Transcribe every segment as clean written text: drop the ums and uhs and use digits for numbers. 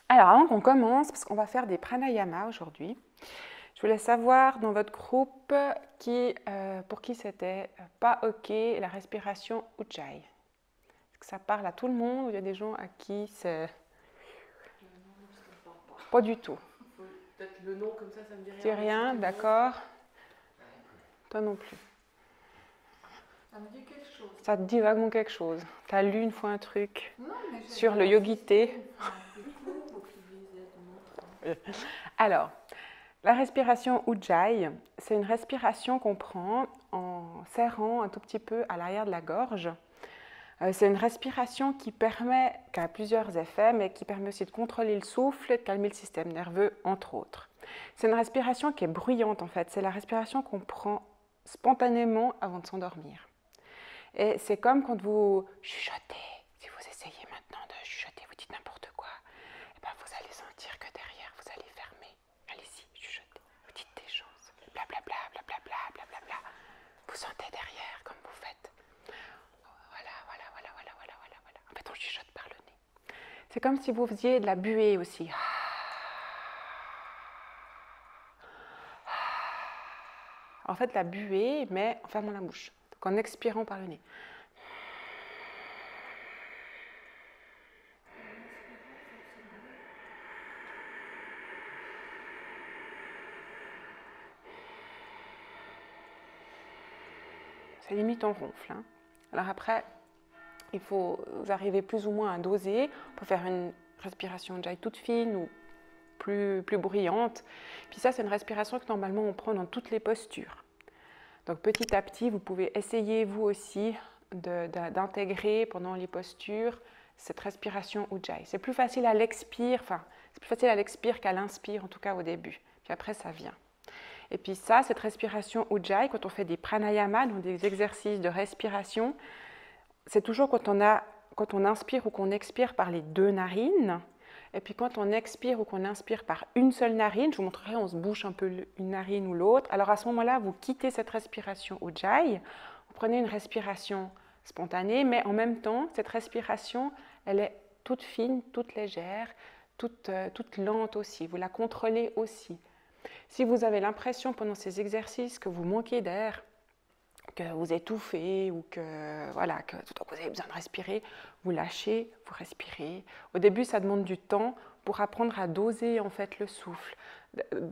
Alors, avant qu'on commence, parce qu'on va faire des pranayama aujourd'hui, je voulais savoir dans votre groupe pour qui c'était pas OK la respiration Ujjayi. Est-ce que ça parle à tout le monde ou il y a des gens à qui c'est Non, ça me parle pas. pas du tout? Peut-être le nom comme ça me dit C'est rien. Mais rien, si tu me montres, d'accord? Toi non plus. ça me dit quelque chose. Ça te dit vaguement quelque chose. T'as lu une fois un truc Non, mais j'ai sur le assisté yogité. à un petit cours qui disait de montrer. Alors, la respiration Ujjayi, c'est une respiration qu'on prend en serrant un tout petit peu à l'arrière de la gorge. C'est une respiration qui a plusieurs effets, mais qui permet aussi de contrôler le souffle et de calmer le système nerveux, entre autres. C'est une respiration qui est bruyante en fait. C'est la respiration qu'on prend spontanément avant de s'endormir. Et c'est comme quand vous chuchotez. Si vous essayez maintenant de chuchoter, vous dites n'importe quoi, et ben vous allez sentir que derrière, vous allez fermer. Allez-y, chuchotez. Vous dites des choses. Blablabla, blablabla, blablabla. Vous sentez derrière comme vous faites. Voilà. En fait, on chuchote par le nez. C'est comme si vous faisiez de la buée aussi. En fait, la buée, mais en fermant la bouche. Donc en expirant par le nez. Ça limite on ronfle. Hein. Alors après, il faut arriver plus ou moins à doser. On peut faire une respiration Ujjayi toute fine ou plus bruyante. Puis ça, c'est une respiration que normalement on prend dans toutes les postures. Donc petit à petit, vous pouvez essayer vous aussi d'intégrer pendant les postures cette respiration Ujjayi. C'est plus facile à l'expire, qu'à l'inspire, en tout cas au début. Puis après, ça vient. Et puis ça, cette respiration Ujjayi, quand on fait des pranayamas, donc des exercices de respiration, c'est toujours quand on inspire ou qu'on expire par les deux narines. Et puis quand on expire ou qu'on inspire par une seule narine, je vous montrerai, on se bouche un peu une narine ou l'autre. Alors à ce moment-là, vous quittez cette respiration Ujjayi, vous prenez une respiration spontanée, mais en même temps, cette respiration, elle est toute fine, toute légère, toute lente aussi. Vous la contrôlez aussi. Si vous avez l'impression pendant ces exercices que vous manquez d'air, que vous étouffez ou que, voilà, que tout à coup vous avez besoin de respirer, vous lâchez, vous respirez. Au début, ça demande du temps pour apprendre à doser en fait le souffle,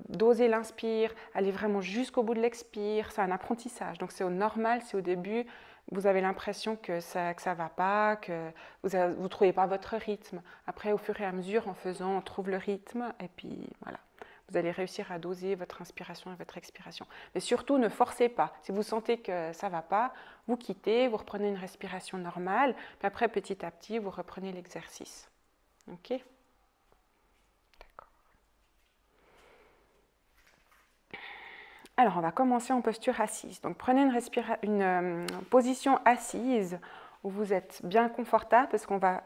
doser l'inspire, aller vraiment jusqu'au bout de l'expire. C'est un apprentissage. Donc c'est au normal, c'est au début, vous avez l'impression que ça va pas, que vous ne trouvez pas votre rythme. Après, au fur et à mesure, en faisant, on trouve le rythme et puis voilà. Vous allez réussir à doser votre inspiration et votre expiration. Mais surtout, ne forcez pas. Si vous sentez que ça ne va pas, vous quittez, vous reprenez une respiration normale, puis après, petit à petit, vous reprenez l'exercice. OK ? D'accord. Alors, on va commencer en posture assise. Donc, prenez une position assise où vous êtes bien confortable, parce qu'on va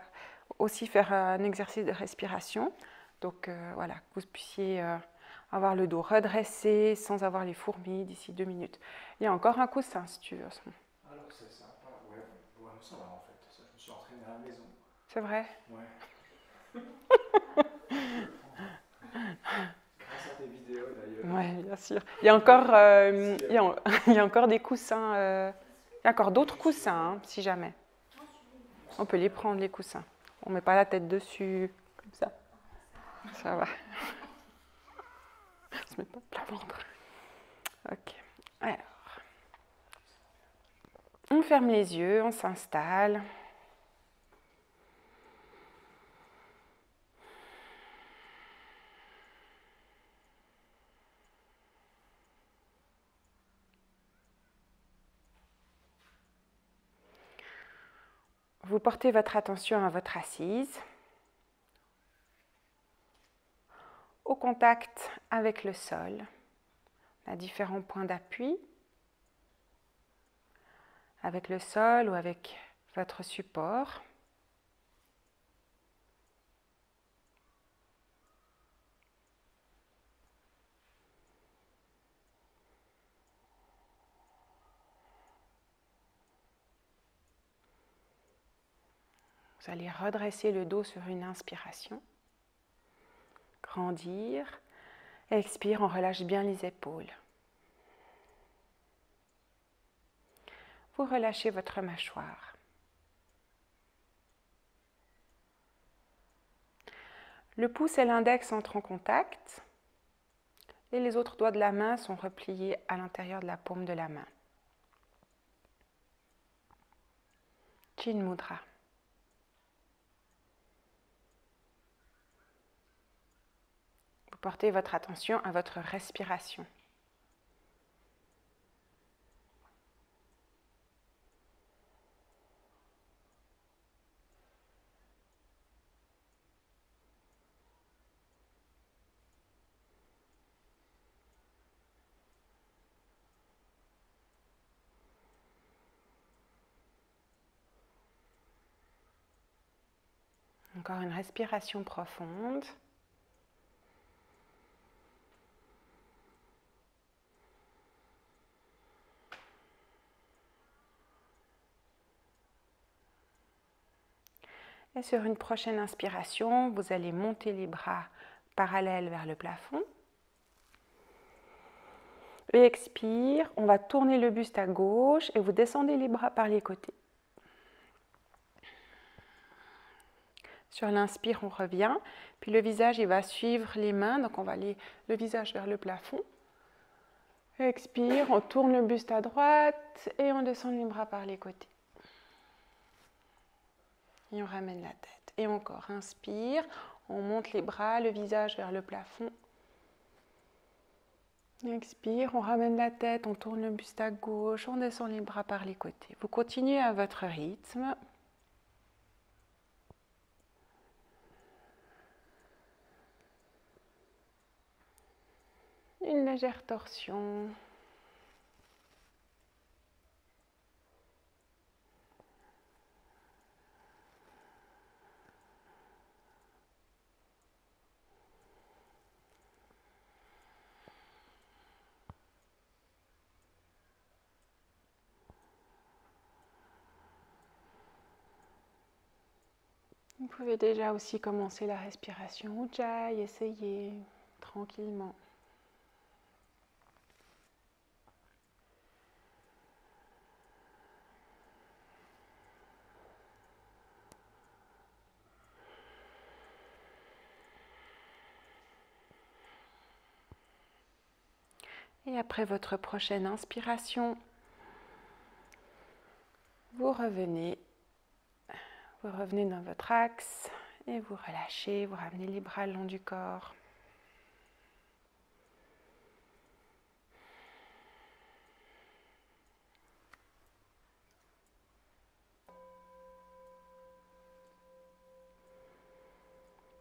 aussi faire un exercice de respiration. Donc, voilà, que vous puissiez avoir le dos redressé sans avoir les fourmis d'ici 2 minutes. Il y a encore un coussin si tu veux. Alors c'est sympa, ouais, ouais, ça va en fait, ça, je me suis entraîné à la maison. C'est vrai? Ouais. Je le prends. Grâce à tes vidéos d'ailleurs. Oui, bien sûr. Il y a encore, il y a encore des coussins, il y a encore d'autres coussins, hein, si jamais. On peut les prendre, les coussins. On ne met pas la tête dessus, comme ça. Ça va. On ne se met pas plat ventre. Ok. Alors, on ferme les yeux, on s'installe. Vous portez votre attention à votre assise, au contact avec le sol, à différents points d'appui, avec le sol ou avec votre support. Vous allez redresser le dos sur une inspiration. s'agrandir. Expire, on relâche bien les épaules. Vous relâchez votre mâchoire. Le pouce et l'index entrent en contact et les autres doigts de la main sont repliés à l'intérieur de la paume de la main. Chin Mudra. Vous portez votre attention à votre respiration. Encore une respiration profonde. Et sur une prochaine inspiration, vous allez monter les bras parallèles vers le plafond. Et expire, on va tourner le buste à gauche et vous descendez les bras par les côtés. Sur l'inspire, on revient, puis le visage il va suivre les mains, donc on va aller le visage vers le plafond. Expire, on tourne le buste à droite et on descend les bras par les côtés. Et on ramène la tête. Et encore, inspire, on monte les bras, le visage vers le plafond. Expire, on ramène la tête, on tourne le buste à gauche, on descend les bras par les côtés. Vous continuez à votre rythme. Une légère torsion. Vous pouvez déjà aussi commencer la respiration Ujjayi, essayez tranquillement. Et après votre prochaine inspiration, vous revenez dans votre axe et vous relâchez, vous ramenez les bras le long du corps.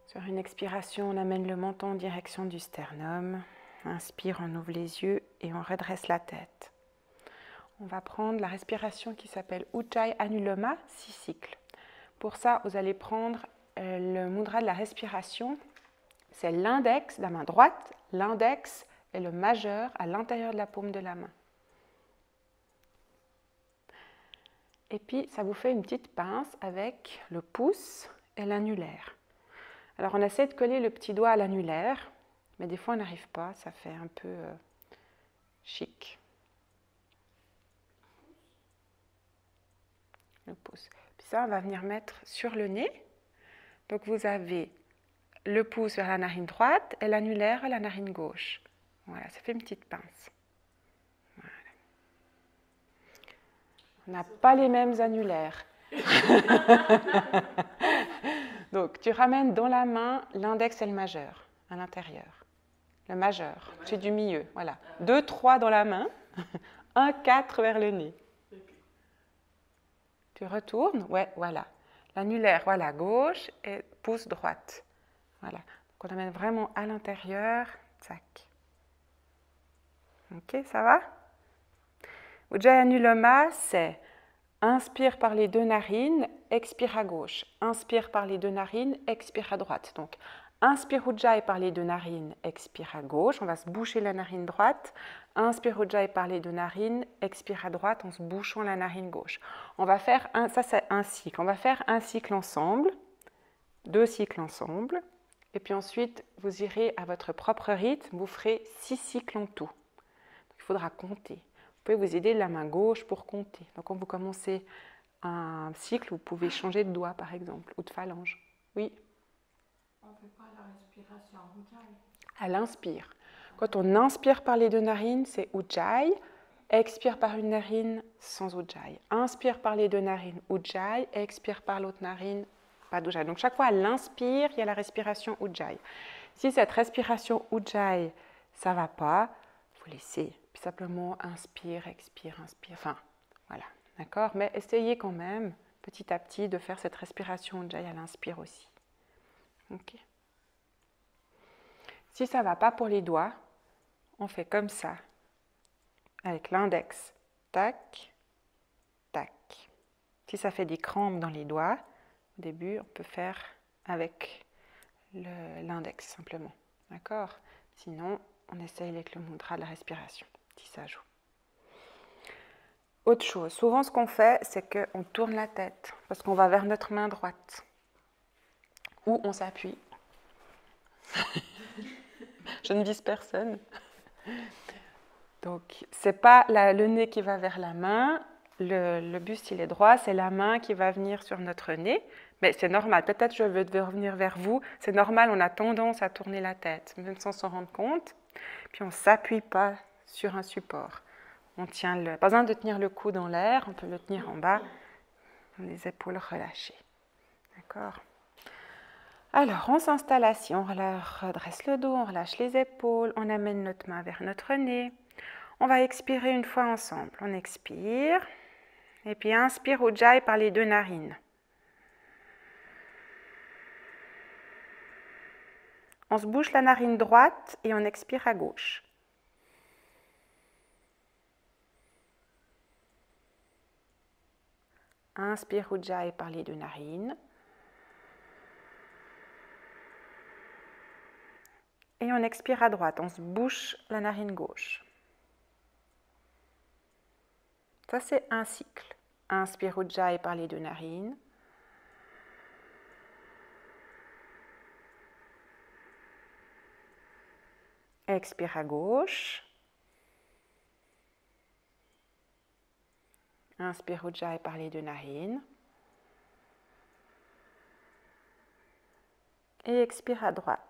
Sur une expiration, on amène le menton en direction du sternum. Inspire, on ouvre les yeux et on redresse la tête. On va prendre la respiration qui s'appelle Ujjayi Anuloma, 6 cycles. Pour ça, vous allez prendre le mudra de la respiration. C'est l'index de la main droite, l'index et le majeur à l'intérieur de la paume de la main. Et puis, ça vous fait une petite pince avec le pouce et l'annulaire. Alors, on essaie de coller le petit doigt à l'annulaire, mais des fois, on n'arrive pas. Ça fait un peu chic. Le pouce. Puis ça, on va venir mettre sur le nez. Donc, vous avez le pouce vers la narine droite et l'annulaire à la narine gauche. Voilà, ça fait une petite pince. Voilà. On n'a pas les mêmes annulaires. Donc, tu ramènes dans la main l'index et le majeur à l'intérieur. Le majeur, c'est du milieu. Voilà. 2, 3 dans la main, 1, 4 vers le nez. Tu retournes, ouais, voilà. L'annulaire, voilà, gauche et pouce droite. Voilà. Donc, on amène vraiment à l'intérieur. Tac. Ok, ça va? Ujjayi Anuloma, c'est inspire par les 2 narines, expire à gauche. Inspire par les 2 narines, expire à droite. Donc, inspire Ujjayi par les 2 narines, expire à gauche. On va se boucher la narine droite. Inspire Ujjayi par les 2 narines, expire à droite en se bouchant la narine gauche. On va faire ça c'est un cycle. On va faire un cycle ensemble, 2 cycles ensemble, et Et puis ensuite, vous irez à votre propre rythme, vous ferez 6 cycles en tout. Donc, il faudra compter. Vous pouvez vous aider de la main gauche pour compter. Donc quand vous commencez un cycle, vous pouvez changer de doigt par exemple, ou de phalange. Oui? On ne fait pas la respiration Ujjayi. À l'inspire. Quand on inspire par les deux narines, c'est Ujjayi. Expire par une narine, sans Ujjayi. Inspire par les deux narines, Ujjayi. Expire par l'autre narine, pas d'Ujjayi. Donc chaque fois, à l'inspire, il y a la respiration Ujjayi. Si cette respiration Ujjayi, ça ne va pas, vous laissez. Puis simplement inspire, expire, inspire. Enfin, voilà. D'accord? Mais essayez quand même, petit à petit, de faire cette respiration Ujjayi à l'inspire aussi. Ok? Si ça ne va pas pour les doigts, on fait comme ça, avec l'index. Tac, tac. Si ça fait des crampes dans les doigts, au début, on peut faire avec l'index simplement. D'accord? Sinon, on essaye avec le mudra de la respiration, si ça joue. Autre chose, souvent ce qu'on fait, c'est qu'on tourne la tête, parce qu'on va vers notre main droite. Ou on s'appuie. Je ne vise personne. Donc, ce n'est pas le nez qui va vers la main, le buste il est droit, c'est la main qui va venir sur notre nez. Mais c'est normal, peut-être je veux revenir vers vous, c'est normal, on a tendance à tourner la tête, même sans s'en rendre compte. Puis on ne s'appuie pas sur un support. On tient pas besoin de tenir le coude dans l'air, on peut le tenir en bas, les épaules relâchées. D'accord? Alors, on s'installe assis, on redresse le dos, on relâche les épaules, on amène notre main vers notre nez. On va expirer une fois ensemble. On expire, et puis inspire Ujjayi par les deux narines. On se bouche la narine droite et on expire à gauche. Inspire Ujjayi par les deux narines. Et on expire à droite, on se bouche la narine gauche. Ça, c'est un cycle. Inspire Ujjayi par les deux narines. Expire à gauche. Inspire Ujjayi par les deux narines. Et expire à droite.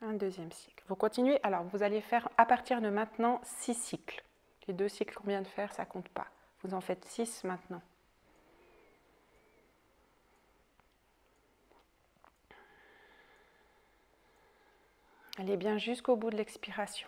Un deuxième cycle. Vous continuez, alors vous allez faire à partir de maintenant 6 cycles. Les 2 cycles qu'on vient de faire, ça ne compte pas. Vous en faites 6 maintenant. Allez bien jusqu'au bout de l'expiration.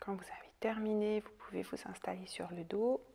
Quand vous avez terminé, vous pouvez vous installer sur le dos.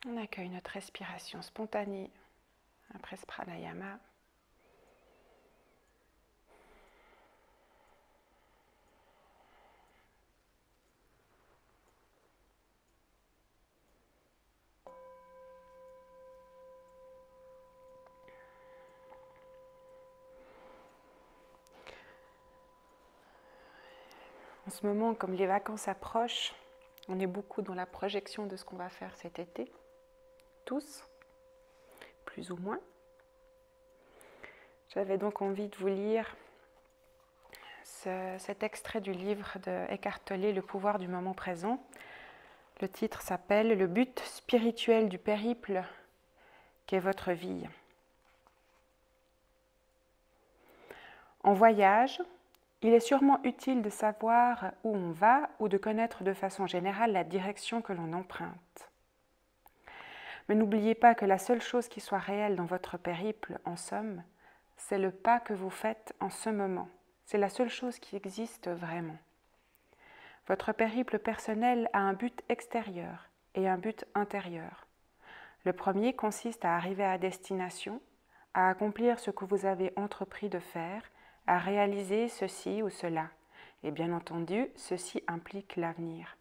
On accueille notre respiration spontanée après ce pranayama. En ce moment, comme les vacances approchent, on est beaucoup dans la projection de ce qu'on va faire cet été. Tous, plus ou moins. J'avais donc envie de vous lire cet extrait du livre de Eckhart Tolle, Le pouvoir du moment présent. Le titre s'appelle « Le but spirituel du périple qu'est votre vie ». En voyage, il est sûrement utile de savoir où on va ou de connaître de façon générale la direction que l'on emprunte. Mais n'oubliez pas que la seule chose qui soit réelle dans votre périple, en somme, c'est le pas que vous faites en ce moment. C'est la seule chose qui existe vraiment. Votre périple personnel a un but extérieur et un but intérieur. Le premier consiste à arriver à destination, à accomplir ce que vous avez entrepris de faire, à réaliser ceci ou cela. Et bien entendu, ceci implique l'avenir.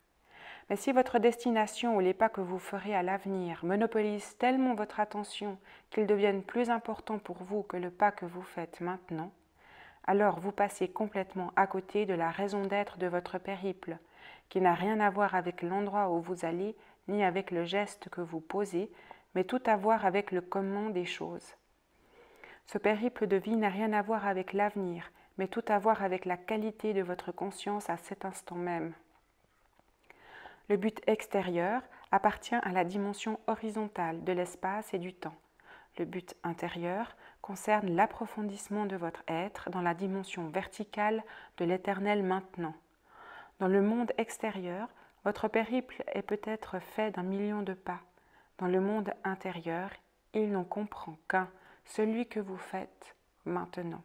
Mais si votre destination ou les pas que vous ferez à l'avenir monopolisent tellement votre attention qu'ils deviennent plus importants pour vous que le pas que vous faites maintenant, alors vous passez complètement à côté de la raison d'être de votre périple, qui n'a rien à voir avec l'endroit où vous allez, ni avec le geste que vous posez, mais tout à voir avec le comment des choses. Ce périple de vie n'a rien à voir avec l'avenir, mais tout à voir avec la qualité de votre conscience à cet instant même. Le but extérieur appartient à la dimension horizontale de l'espace et du temps. Le but intérieur concerne l'approfondissement de votre être dans la dimension verticale de l'éternel maintenant. Dans le monde extérieur, votre périple est peut-être fait d'1 million de pas. Dans le monde intérieur, il n'en comprend qu'un, celui que vous faites maintenant.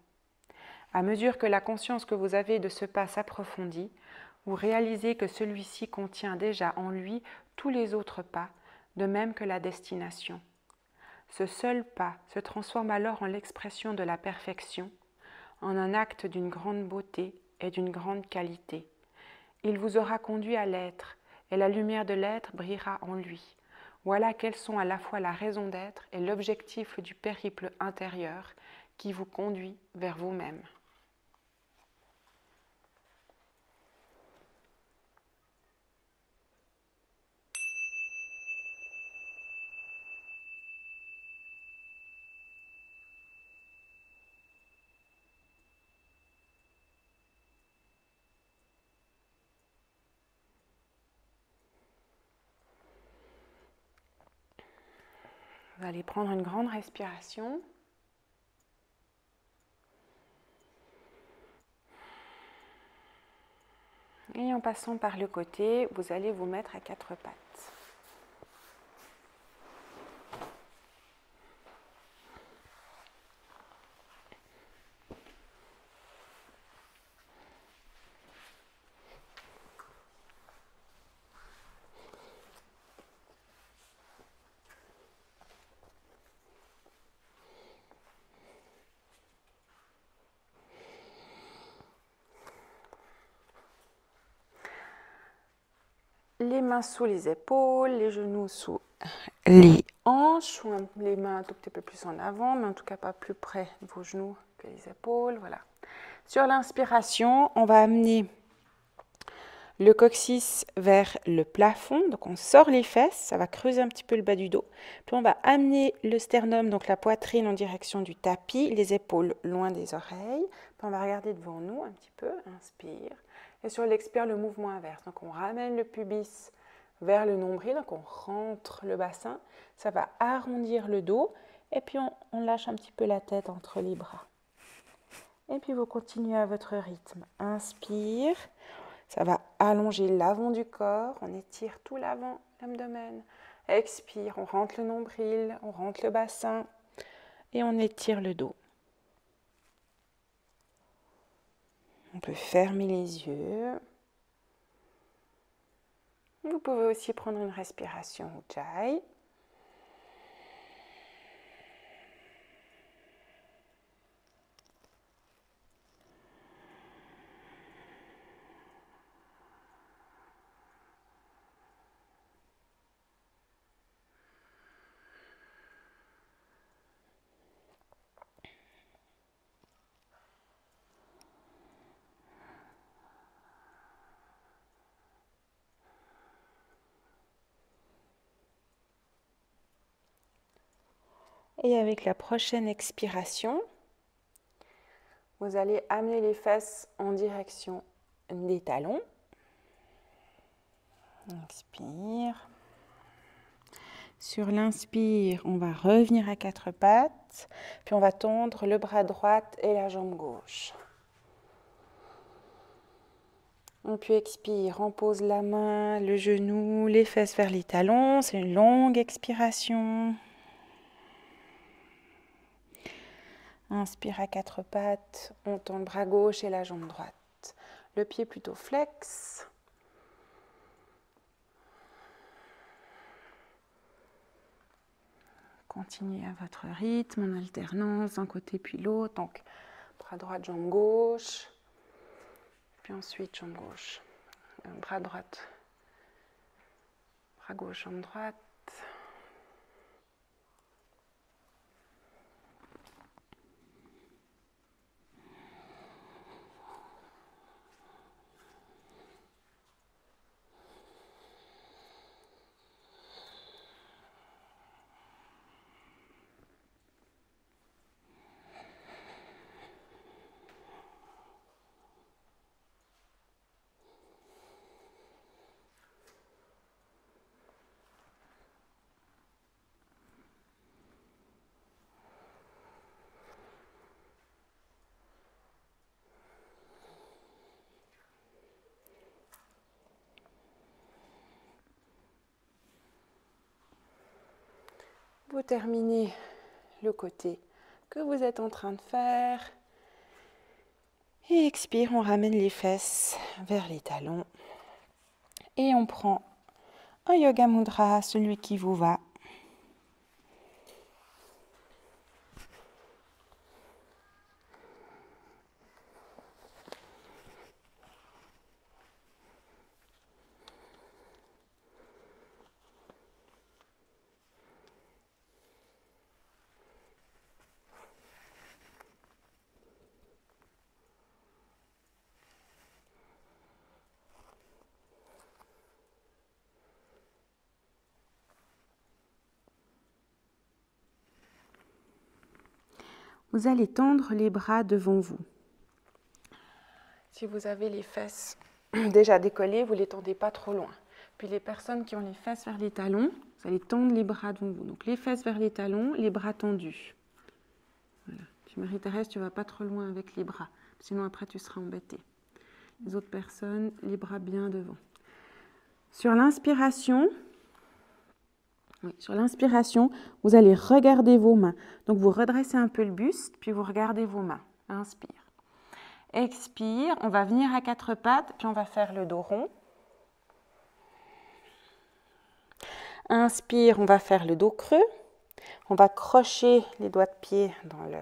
À mesure que la conscience que vous avez de ce pas s'approfondit, vous réalisez que celui-ci contient déjà en lui tous les autres pas, de même que la destination. Ce seul pas se transforme alors en l'expression de la perfection, en un acte d'une grande beauté et d'une grande qualité. Il vous aura conduit à l'être, et la lumière de l'être brillera en lui. Voilà quelles sont à la fois la raison d'être et l'objectif du périple intérieur qui vous conduit vers vous-même. Vous allez prendre une grande respiration. Et en passant par le côté, vous allez vous mettre à 4 pattes. les mains sous les épaules, les genoux sous les hanches, ou les mains un tout petit peu plus en avant, mais en tout cas pas plus près de vos genoux que les épaules. Voilà. Sur l'inspiration, on va amener le coccyx vers le plafond, donc on sort les fesses, ça va creuser un petit peu le bas du dos. Puis on va amener le sternum, donc la poitrine en direction du tapis, les épaules loin des oreilles. Puis on va regarder devant nous un petit peu, inspire. Et sur l'expire, le mouvement inverse. Donc on ramène le pubis vers le nombril, donc on rentre le bassin, ça va arrondir le dos. Et puis on lâche un petit peu la tête entre les bras. Et puis vous continuez à votre rythme. Inspire. Ça va allonger l'avant du corps, on étire tout l'avant, l'abdomen. Expire, on rentre le nombril, on rentre le bassin et on étire le dos. On peut fermer les yeux. Vous pouvez aussi prendre une respiration Ujjayi. Et avec la prochaine expiration, vous allez amener les fesses en direction des talons. Expire. Sur l'inspire, on va revenir à quatre pattes, puis on va tendre le bras droit et la jambe gauche. Et puis expire, on pose la main, le genou, les fesses vers les talons. C'est une longue expiration. Inspire à quatre pattes, on tend le bras gauche et la jambe droite. Le pied plutôt flex. Continuez à votre rythme en alternance d'un côté puis l'autre. Donc bras droit, jambe gauche. Puis ensuite jambe gauche. Bras droite. Bras gauche, jambe droite. Vous terminez le côté que vous êtes en train de faire. Et expire, on ramène les fesses vers les talons. Et on prend un Yoga Mudra, celui qui vous va. Vous allez tendre les bras devant vous. Si vous avez les fesses déjà décollées, vous ne les tendez pas trop loin. Puis les personnes qui ont les fesses vers les talons, vous allez tendre les bras devant vous. Donc les fesses vers les talons, les bras tendus. Voilà. Puis Marie-Thérèse, tu ne vas pas trop loin avec les bras. Sinon après tu seras embêtée. Les autres personnes, les bras bien devant. Sur l'inspiration, vous allez regarder vos mains. Donc, vous redressez un peu le buste, puis vous regardez vos mains. Inspire. Expire, on va venir à quatre pattes, puis on va faire le dos rond. Inspire, on va faire le dos creux. On va crocher les doigts de pied dans le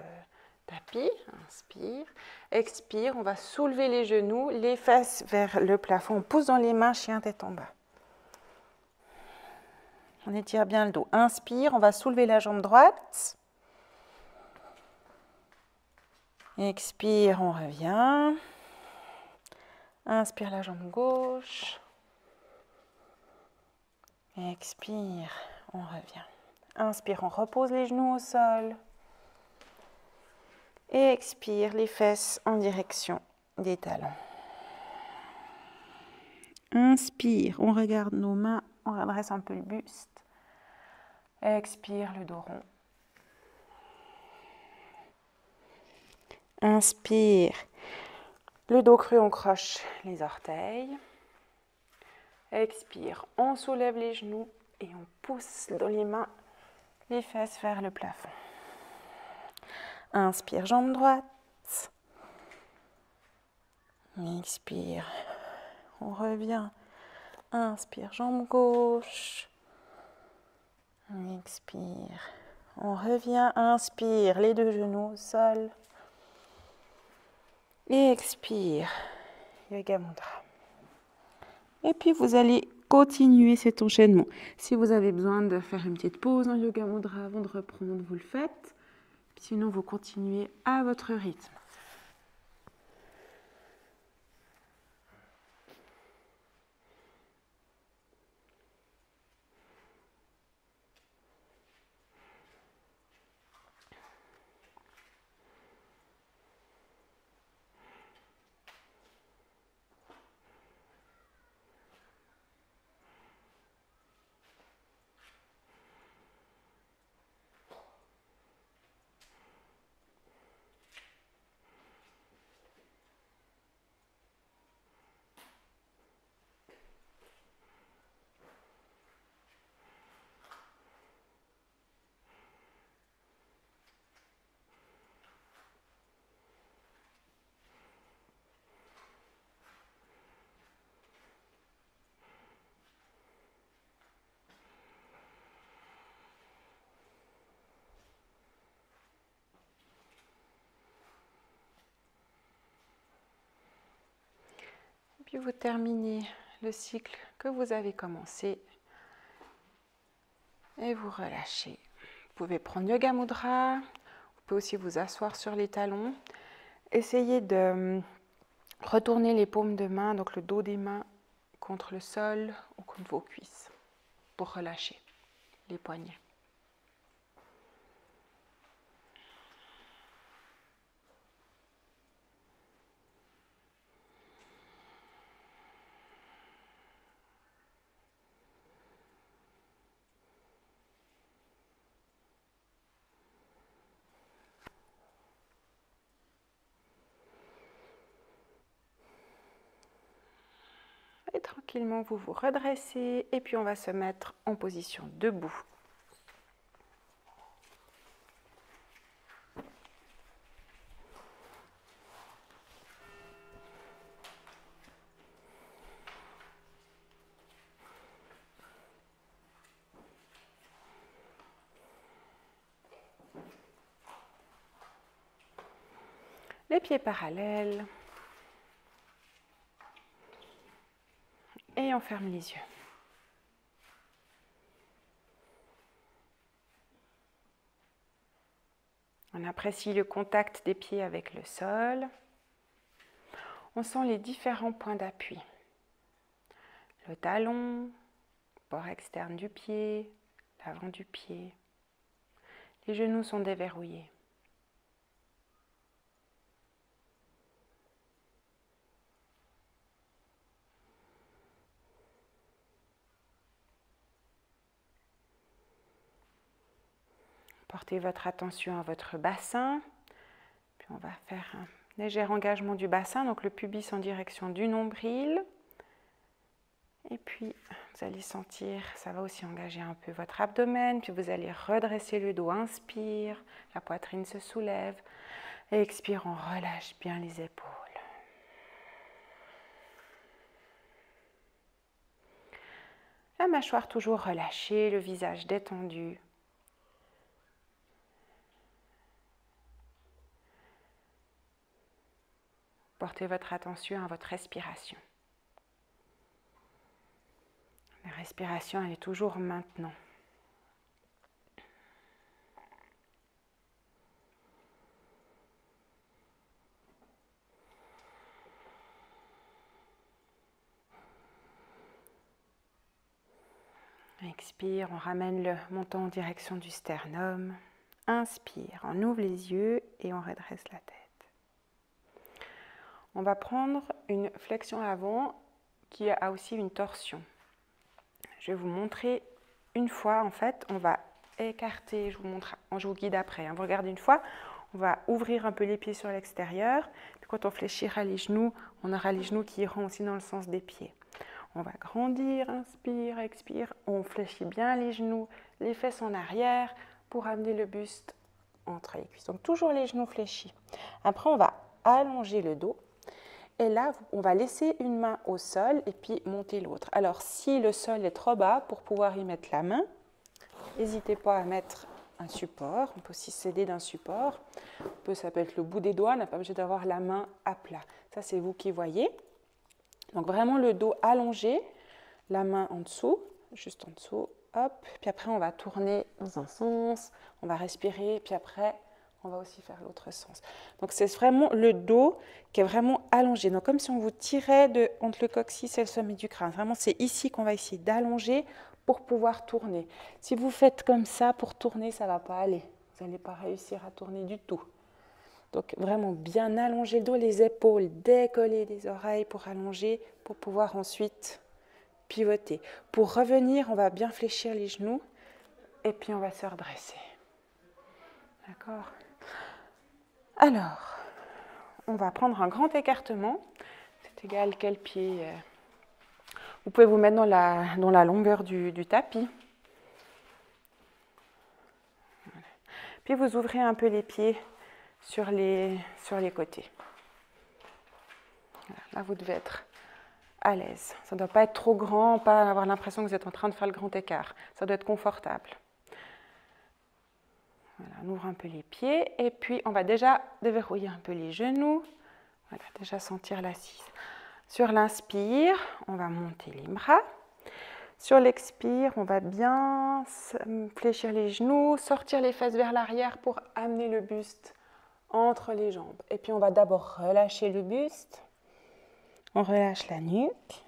tapis. Inspire. Expire, on va soulever les genoux, les fesses vers le plafond. On pousse dans les mains, chien tête en bas. On étire bien le dos. Inspire, on va soulever la jambe droite. Expire, on revient. Inspire la jambe gauche. Expire, on revient. Inspire, on repose les genoux au sol. Et expire, les fesses en direction des talons. Inspire, on regarde nos mains, on redresse un peu le buste. Expire, le dos rond. Inspire, le dos cru, on croche les orteils. Expire, on soulève les genoux et on pousse dans les mains les fesses vers le plafond. Inspire, jambe droite. Expire, on revient. Inspire, jambe gauche. Expire, on revient. Inspire, les deux genoux au sol. Et expire, Yoga Mudra. Et puis vous allez continuer cet enchaînement. Si vous avez besoin de faire une petite pause en Yoga Mudra avant de reprendre, vous le faites. Sinon, vous continuez à votre rythme. Puis vous terminez le cycle que vous avez commencé et vous relâchez. Vous pouvez prendre Yoga Mudra, vous pouvez aussi vous asseoir sur les talons. Essayez de retourner les paumes de main, donc le dos des mains contre le sol ou contre vos cuisses pour relâcher les poignets. Et tranquillement, vous vous redressez et puis on va se mettre en position debout. Les pieds parallèles. Et on ferme les yeux. On apprécie le contact des pieds avec le sol. On sent les différents points d'appui. Le talon, bord externe du pied, l'avant du pied. Les genoux sont déverrouillés. Portez votre attention à votre bassin. Puis on va faire un léger engagement du bassin, donc le pubis en direction du nombril. Et puis, vous allez sentir, ça va aussi engager un peu votre abdomen. Puis vous allez redresser le dos. Inspire, la poitrine se soulève. Et expire, on relâche bien les épaules. La mâchoire toujours relâchée, le visage détendu. Portez votre attention à votre respiration. La respiration, elle est toujours maintenant. Expire, on ramène le menton en direction du sternum. Inspire, on ouvre les yeux et on redresse la tête. On va prendre une flexion avant qui a aussi une torsion. Je vais vous montrer une fois, en fait, on va écarter, je vous guide après. Vous regardez une fois, on va ouvrir un peu les pieds sur l'extérieur. Puis quand on fléchira les genoux, on aura les genoux qui iront aussi dans le sens des pieds. On va grandir, inspire, expire. On fléchit bien les genoux, les fesses en arrière pour amener le buste entre les cuisses. Donc toujours les genoux fléchis. Après, on va allonger le dos. Et là, on va laisser une main au sol et puis monter l'autre. Alors, si le sol est trop bas, pour pouvoir y mettre la main, n'hésitez pas à mettre un support. On peut aussi s'aider d'un support. Ça peut être le bout des doigts, on n'a pas besoin d'avoir la main à plat. Ça, c'est vous qui voyez. Donc, vraiment le dos allongé, la main en dessous, juste en dessous. Hop. Puis après, on va tourner dans un sens, on va respirer, puis après, on va aussi faire l'autre sens. Donc, c'est vraiment le dos qui est vraiment allongé. Donc, comme si on vous tirait entre le coccyx et le sommet du crâne. Vraiment, c'est ici qu'on va essayer d'allonger pour pouvoir tourner. Si vous faites comme ça pour tourner, ça ne va pas aller. Vous n'allez pas réussir à tourner du tout. Donc, vraiment bien allonger le dos, les épaules, décoller les oreilles pour allonger, pour pouvoir ensuite pivoter. Pour revenir, on va bien fléchir les genoux et puis on va se redresser. D'accord ? Alors, on va prendre un grand écartement. C'est égal quel pied. Vous pouvez vous mettre dans la longueur du tapis. Voilà. Puis vous ouvrez un peu les pieds sur les côtés. Voilà. Là, vous devez être à l'aise. Ça ne doit pas être trop grand, pas avoir l'impression que vous êtes en train de faire le grand écart. Ça doit être confortable. Voilà, on ouvre un peu les pieds et puis on va déjà déverrouiller un peu les genoux. Voilà, déjà sentir l'assise. Sur l'inspire, on va monter les bras. Sur l'expire, on va bien fléchir les genoux, sortir les fesses vers l'arrière pour amener le buste entre les jambes. Et puis on va d'abord relâcher le buste. On relâche la nuque.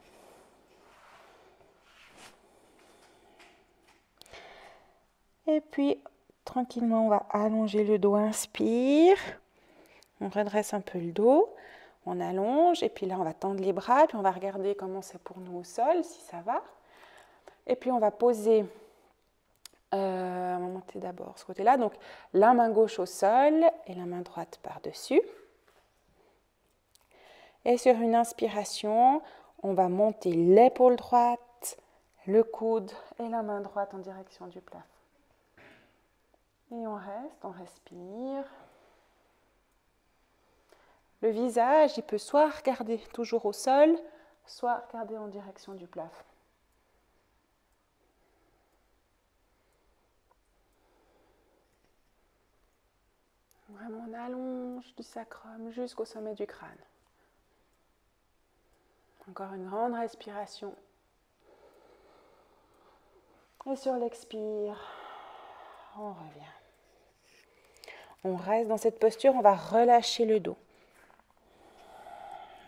Et puis tranquillement, on va allonger le dos, inspire. On redresse un peu le dos, on allonge et puis là, on va tendre les bras, puis on va regarder comment c'est pour nous au sol, si ça va. Et puis, on va poser, on va monter d'abord ce côté-là. Donc, la main gauche au sol et la main droite par-dessus. Et sur une inspiration, on va monter l'épaule droite, le coude et la main droite en direction du plafond. Et on reste, on respire. Le visage, il peut soit regarder toujours au sol, soit regarder en direction du plafond. Vraiment, on allonge du sacrum jusqu'au sommet du crâne. Encore une grande respiration. Et sur l'expire, on revient. On reste dans cette posture, on va relâcher le dos.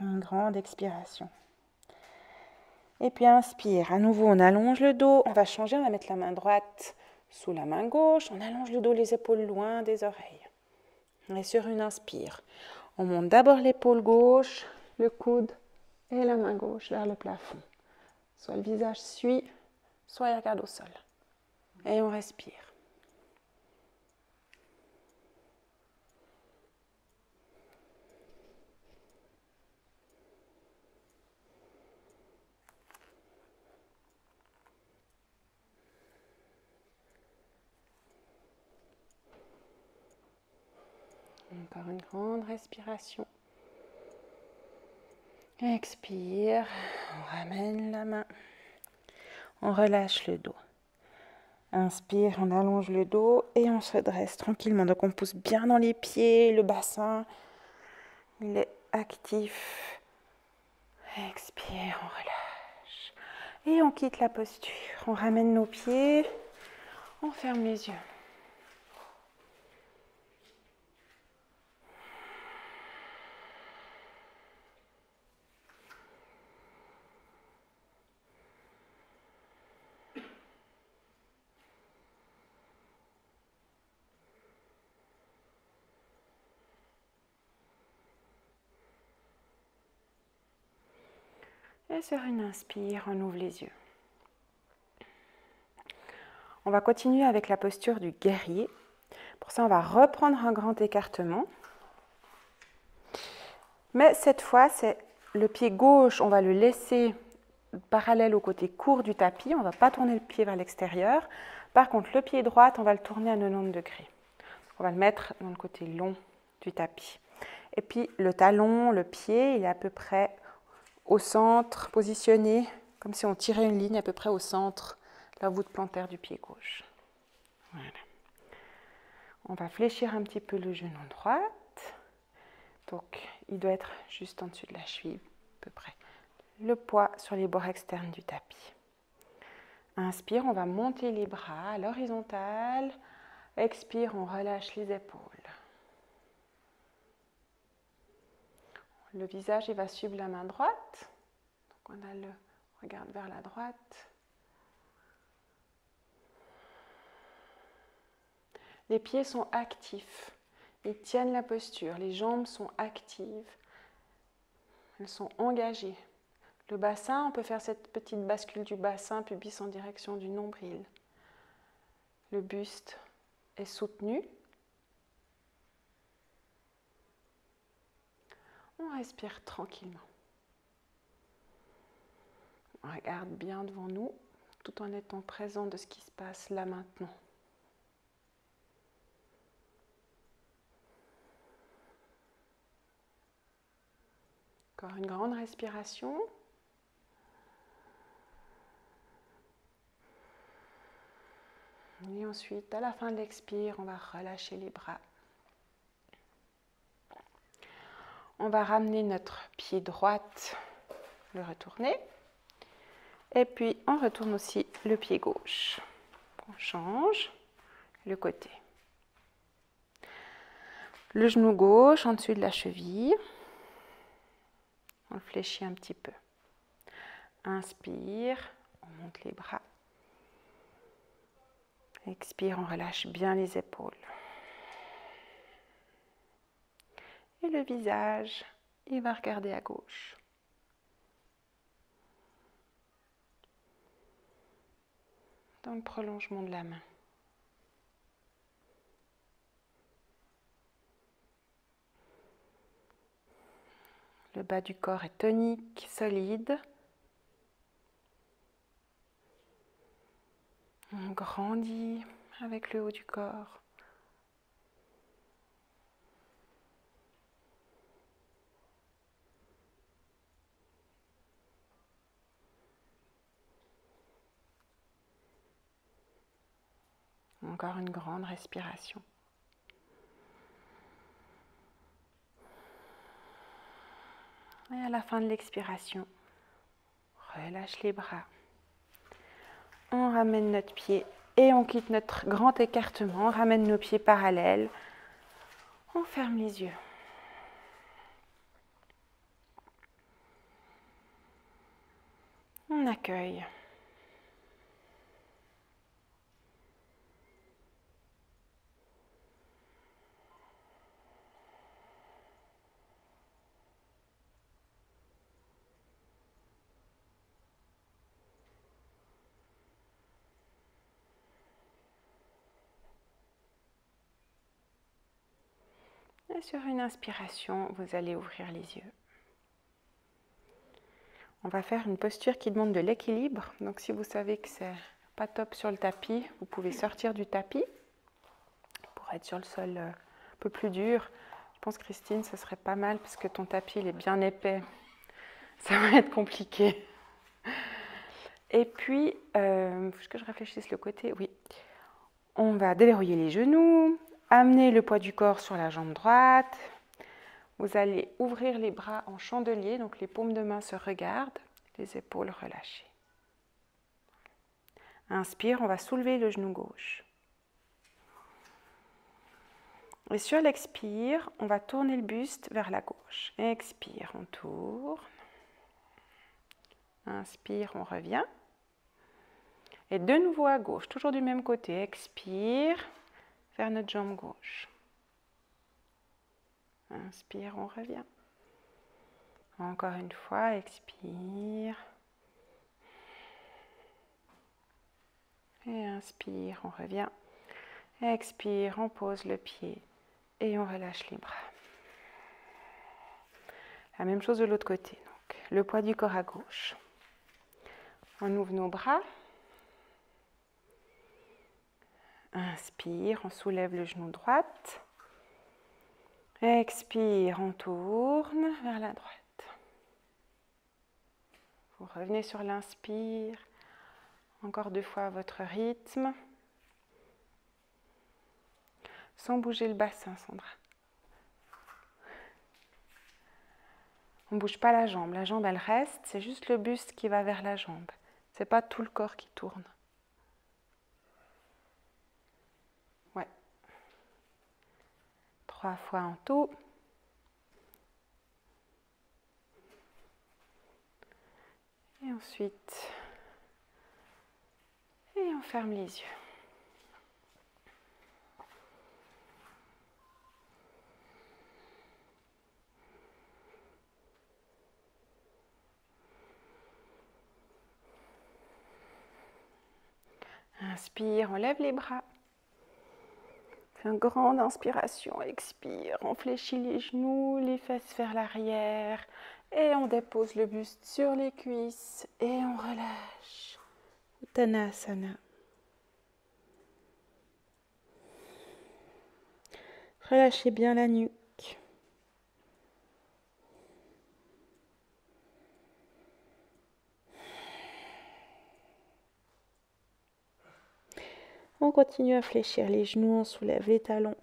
Une grande expiration. Et puis inspire. À nouveau, on allonge le dos. On va changer, on va mettre la main droite sous la main gauche. On allonge le dos, les épaules loin des oreilles. Et sur une inspire, on monte d'abord l'épaule gauche, le coude et la main gauche vers le plafond. Soit le visage suit, soit il regarde au sol. Et on respire. Encore une grande respiration. Expire, on ramène la main, on relâche le dos. Inspire, on allonge le dos et on se dresse tranquillement. Donc on pousse bien dans les pieds, le bassin, il est actif. Expire, on relâche. Et on quitte la posture. On ramène nos pieds, on ferme les yeux. Et sur une inspire, on ouvre les yeux. On va continuer avec la posture du guerrier. Pour ça, on va reprendre un grand écartement. Mais cette fois, c'est le pied gauche, on va le laisser parallèle au côté court du tapis. On ne va pas tourner le pied vers l'extérieur. Par contre, le pied droit, on va le tourner à 90 degrés. On va le mettre dans le côté long du tapis. Et puis, le talon, le pied, il est à peu près au centre, positionné, comme si on tirait une ligne à peu près au centre, la voûte plantaire du pied gauche. Voilà. On va fléchir un petit peu le genou droit. Donc, il doit être juste en dessus de la cheville, à peu près. Le poids sur les bords externes du tapis. Inspire, on va monter les bras à l'horizontale. Expire, on relâche les épaules. Le visage, il va suivre la main droite. Donc, on a le regard vers la droite. Les pieds sont actifs. Ils tiennent la posture. Les jambes sont actives. Elles sont engagées. Le bassin, on peut faire cette petite bascule du bassin, pubis en direction du nombril. Le buste est soutenu. On respire tranquillement. On regarde bien devant nous, tout en étant présent de ce qui se passe là maintenant. Encore une grande respiration. Et ensuite, à la fin de l'expire, on va relâcher les bras. On va ramener notre pied droit, le retourner. Et puis, on retourne aussi le pied gauche. On change le côté. Le genou gauche en dessus de la cheville. On le fléchit un petit peu. Inspire, on monte les bras. Expire, on relâche bien les épaules. Et le visage, il va regarder à gauche. Dans le prolongement de la main. Le bas du corps est tonique, solide. On grandit avec le haut du corps. Encore une grande respiration. Et à la fin de l'expiration, relâche les bras. On ramène notre pied et on quitte notre grand écartement. On ramène nos pieds parallèles. On ferme les yeux. On accueille. Et sur une inspiration, vous allez ouvrir les yeux. On va faire une posture qui demande de l'équilibre. Donc si vous savez que c'est pas top sur le tapis, vous pouvez sortir du tapis pour être sur le sol un peu plus dur. Je pense, Christine, ce serait pas mal parce que ton tapis il est bien épais. Ça va être compliqué. Et puis, faut que je réfléchisse le côté. Oui. On va déverrouiller les genoux, amener le poids du corps sur la jambe droite. Vous allez ouvrir les bras en chandelier, donc les paumes de main se regardent, les épaules relâchées. Inspire, on va soulever le genou gauche. Et sur l'expire, on va tourner le buste vers la gauche. Expire, on tourne. Inspire, on revient. Et de nouveau à gauche, toujours du même côté. Expire, vers notre jambe gauche. Inspire, on revient. Encore une fois, expire. Et inspire, on revient. Expire, on pose le pied et on relâche les bras. La même chose de l'autre côté. Donc, le poids du corps à gauche. On ouvre nos bras. Inspire, on soulève le genou droit. Expire, on tourne vers la droite. Vous revenez sur l'inspire. Encore 2 fois à votre rythme. Sans bouger le bassin, Sandra. On ne bouge pas la jambe elle reste, c'est juste le buste qui va vers la jambe. Ce n'est pas tout le corps qui tourne. Ouais. 3 fois en tout. Et ensuite, et on ferme les yeux. Inspire, on lève les bras. Fais une grande inspiration, expire. On fléchit les genoux, les fesses vers l'arrière. Et on dépose le buste sur les cuisses. Et on relâche. Uttanasana. Relâchez bien la nuque. On continue à fléchir les genoux, on soulève les talons.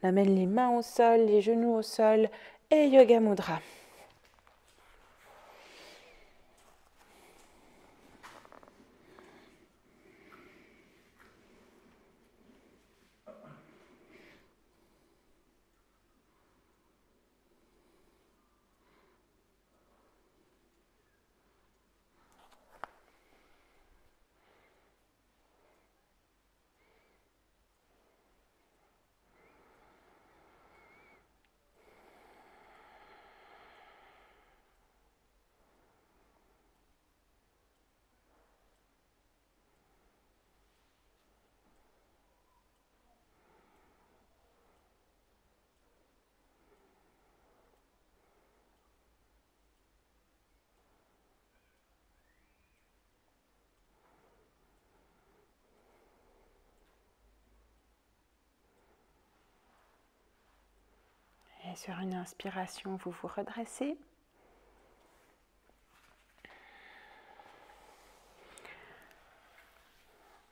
On amène les mains au sol, les genoux au sol et Yoga Mudra. Et sur une inspiration, vous vous redressez.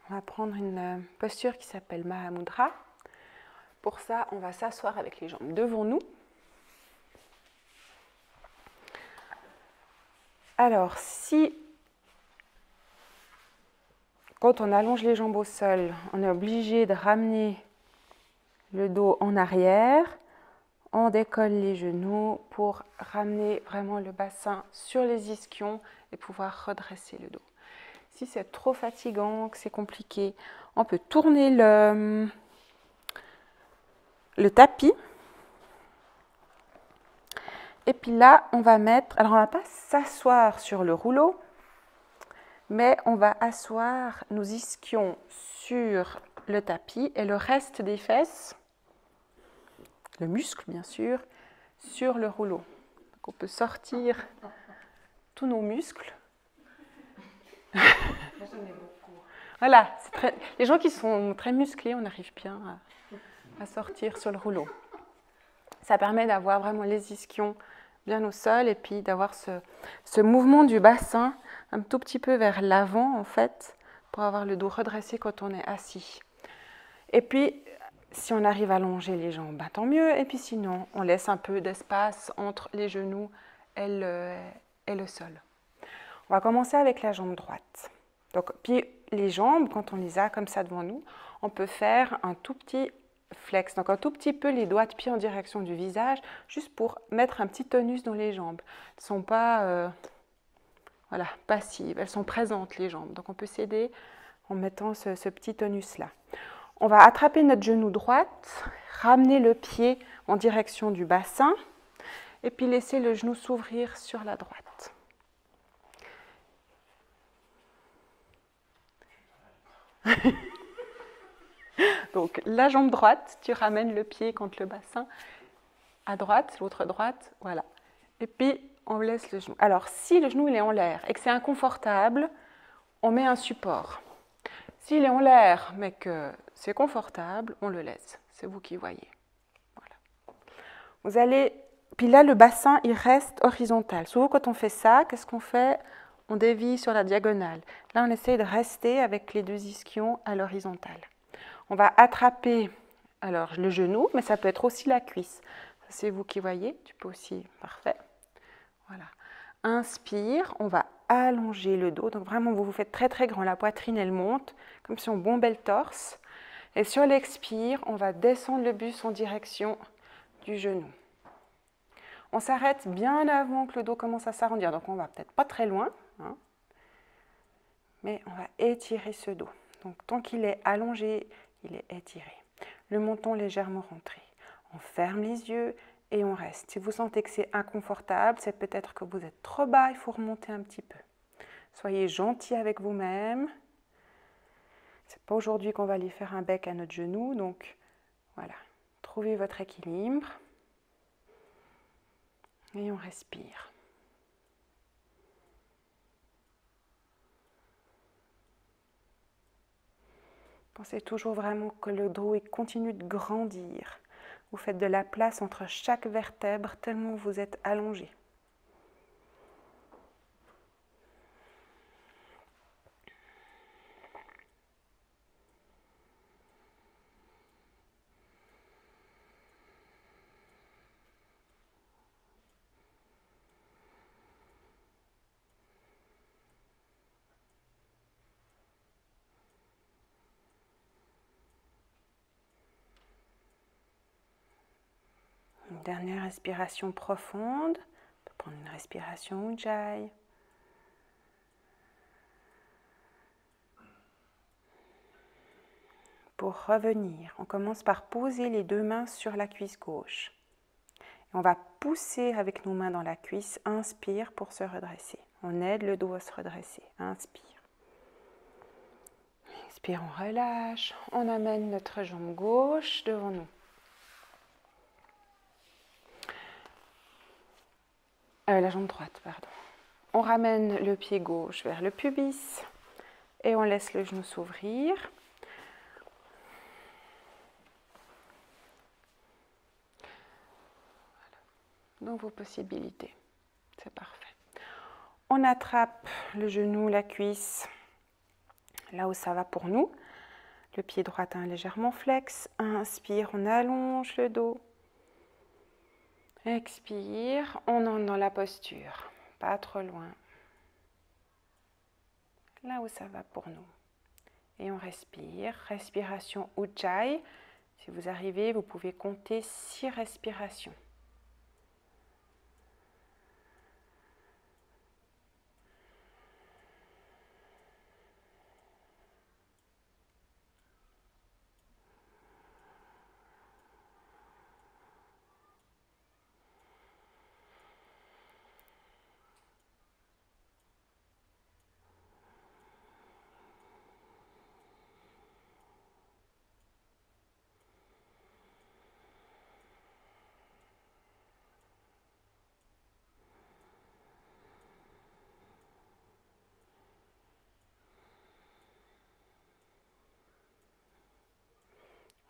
On va prendre une posture qui s'appelle Mahamudra. Pour ça, on va s'asseoir avec les jambes devant nous. Alors, si, quand on allonge les jambes au sol, on est obligé de ramener le dos en arrière, on décolle les genoux pour ramener vraiment le bassin sur les ischions et pouvoir redresser le dos. Si c'est trop fatigant, que c'est compliqué, on peut tourner le tapis. Et puis là, on va mettre, alors on ne va pas s'asseoir sur le rouleau, mais on va asseoir nos ischions sur le tapis et le reste des fesses, le muscle bien sûr, sur le rouleau. Donc on peut sortir tous nos muscles. Voilà, les gens qui sont très musclés, on arrive bien à sortir sur le rouleau. Ça permet d'avoir vraiment les ischions bien au sol et puis d'avoir ce mouvement du bassin un tout petit peu vers l'avant en fait, pour avoir le dos redressé quand on est assis. Et puis, si on arrive à allonger les jambes, bah, tant mieux. Et puis sinon, on laisse un peu d'espace entre les genoux et le sol. On va commencer avec la jambe droite. Donc, puis les jambes, quand on les a comme ça devant nous, on peut faire un tout petit flex, donc un tout petit peu les doigts de pied en direction du visage, juste pour mettre un petit tonus dans les jambes. Elles ne sont pas passives, elles sont présentes les jambes. Donc on peut s'aider en mettant ce petit tonus-là. On va attraper notre genou droit, ramener le pied en direction du bassin Et puis laissez le genou s'ouvrir sur la droite. Donc la jambe droite, tu ramènes le pied contre le bassin à droite, l'autre droite, voilà. Et puis on laisse le genou. Alors si le genou il est en l'air et que c'est inconfortable, on met un support. S'il est en l'air mais que c'est confortable, on le laisse. C'est vous qui voyez. Voilà. Vous allez, puis là le bassin il reste horizontal. Souvent quand on fait ça, qu'est-ce qu'on fait? On dévie sur la diagonale. Là on essaye de rester avec les deux ischions à l'horizontale. On va attraper alors le genou, mais ça peut être aussi la cuisse. C'est vous qui voyez, tu peux aussi, parfait. Voilà. Inspire, on va allonger le dos. Donc vraiment, vous vous faites très très grand. La poitrine, elle monte, comme si on bombait le torse. Et sur l'expire, on va descendre le buste en direction du genou. On s'arrête bien avant que le dos commence à s'arrondir. Donc on va peut-être pas très loin, hein, mais on va étirer ce dos. Donc tant qu'il est allongé, il est étiré. Le menton légèrement rentré. On ferme les yeux et on reste. Si vous sentez que c'est inconfortable, c'est peut-être que vous êtes trop bas, il faut remonter un petit peu. Soyez gentil avec vous-même. Ce n'est pas aujourd'hui qu'on va aller faire un bec à notre genou, donc voilà. Trouvez votre équilibre et on respire. Pensez toujours vraiment que le dos il continue de grandir. Vous faites de la place entre chaque vertèbre tellement vous êtes allongé. Une dernière respiration profonde. On peut prendre une respiration Ujjayi. Pour revenir, on commence par poser les deux mains sur la cuisse gauche. Et on va pousser avec nos mains dans la cuisse. Inspire pour se redresser. On aide le dos à se redresser. Inspire. Expire, on relâche. On amène notre jambe gauche devant nous. La jambe droite, pardon. On ramène le pied gauche vers le pubis et on laisse le genou s'ouvrir. Voilà. Dans vos possibilités, c'est parfait. On attrape le genou, la cuisse, là où ça va pour nous. Le pied droit légèrement flex. Inspire, on allonge le dos. Expire, on entre dans la posture, pas trop loin. Là où ça va pour nous. Et on respire, respiration Ujjayi. Si vous arrivez, vous pouvez compter 6 respirations.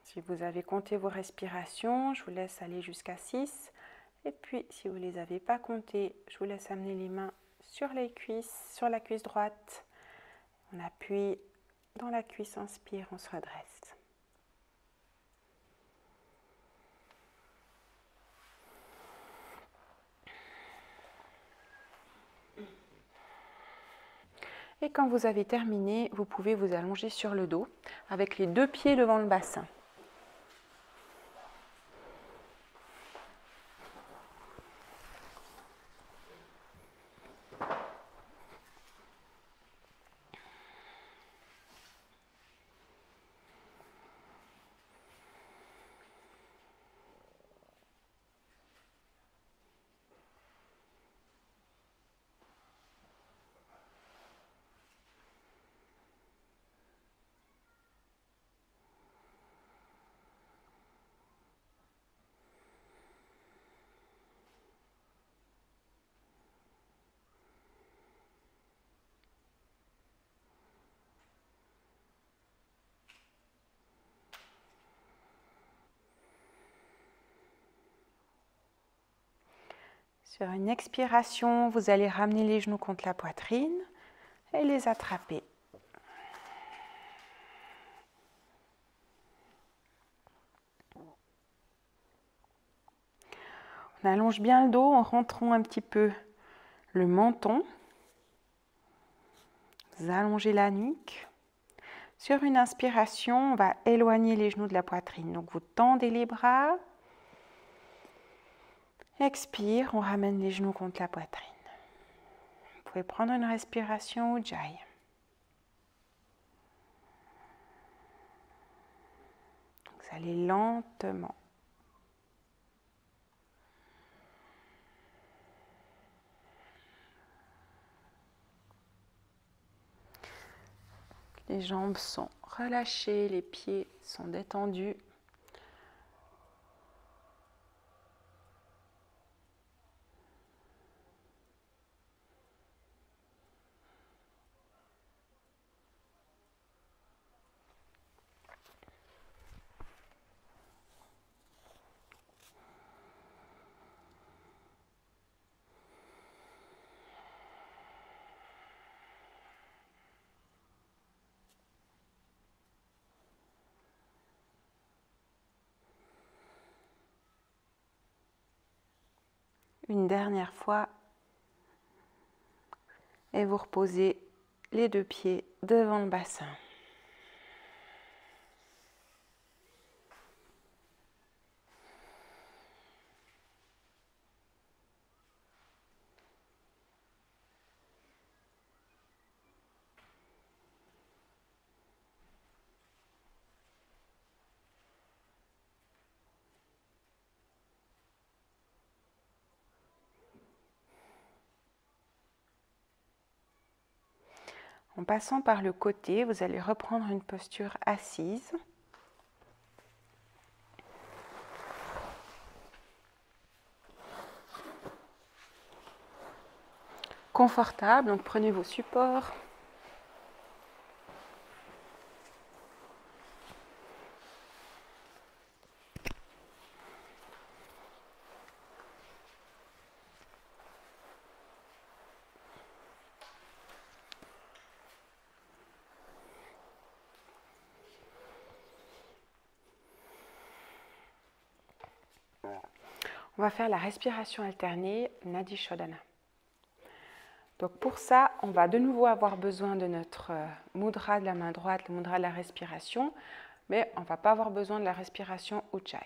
Si vous avez compté vos respirations, je vous laisse aller jusqu'à 6. Et puis, si vous ne les avez pas comptées, je vous laisse amener les mains sur les cuisses, sur la cuisse droite. On appuie dans la cuisse, inspire, on se redresse. Et quand vous avez terminé, vous pouvez vous allonger sur le dos avec les 2 pieds devant le bassin. Sur une expiration, vous allez ramener les genoux contre la poitrine et les attraper. On allonge bien le dos en rentrant un petit peu le menton. Vous allongez la nuque. Sur une inspiration, on va éloigner les genoux de la poitrine. Donc vous tendez les bras. Expire, on ramène les genoux contre la poitrine. Vous pouvez prendre une respiration Ujjayi. Vous allez lentement. Les jambes sont relâchées, les pieds sont détendus. Une dernière fois et vous reposez les deux pieds devant le bassin. En passant par le côté, vous allez reprendre une posture assise. Confortable, donc prenez vos supports. On va faire la respiration alternée, Nadi Shodhana. Donc pour ça, on va de nouveau avoir besoin de notre mudra de la main droite, le mudra de la respiration, mais on ne va pas avoir besoin de la respiration Ujjayi.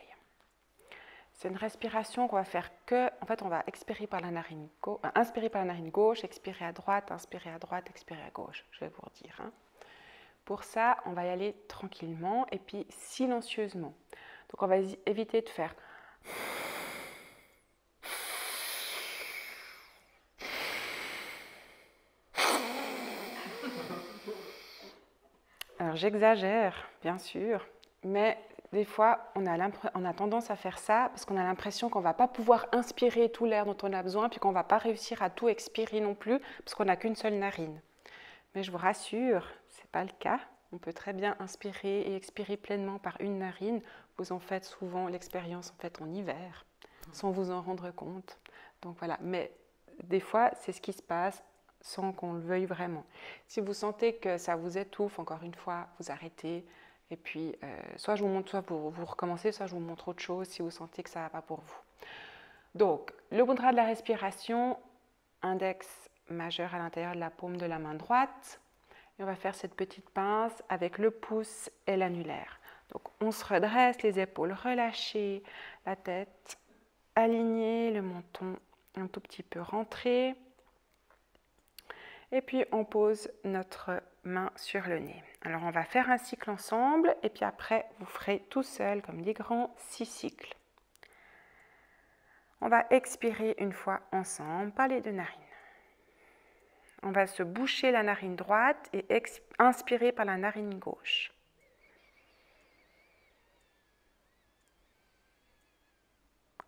C'est une respiration qu'on va faire que, en fait, on va expirer par la narine gauche, expirer à droite, expirer à gauche, je vais vous redire. Hein. Pour ça, on va y aller tranquillement et puis silencieusement. Donc on va éviter de faire... Alors j'exagère, bien sûr, mais des fois on a tendance à faire ça parce qu'on a l'impression qu'on ne va pas pouvoir inspirer tout l'air dont on a besoin puis qu'on ne va pas réussir à tout expirer non plus parce qu'on n'a qu'une seule narine. Mais je vous rassure, ce n'est pas le cas. On peut très bien inspirer et expirer pleinement par une narine. Vous en faites souvent l'expérience en hiver, sans vous en rendre compte. Donc voilà, mais des fois c'est ce qui se passe sans qu'on le veuille vraiment. Si vous sentez que ça vous étouffe, encore une fois, vous arrêtez. Et puis, soit je vous montre, soit vous recommencez, soit je vous montre autre chose si vous sentez que ça ne va pas pour vous. Donc, le mudra de la respiration, index majeur à l'intérieur de la paume de la main droite. Et on va faire cette petite pince avec le pouce et l'annulaire. Donc, on se redresse, les épaules relâchées, la tête alignée, le menton un tout petit peu rentré. Et puis, on pose notre main sur le nez. Alors, on va faire un cycle ensemble et puis après, vous ferez tout seul, comme des grands 6 cycles. On va expirer une fois ensemble par les deux narines. On va se boucher la narine droite et inspirer par la narine gauche.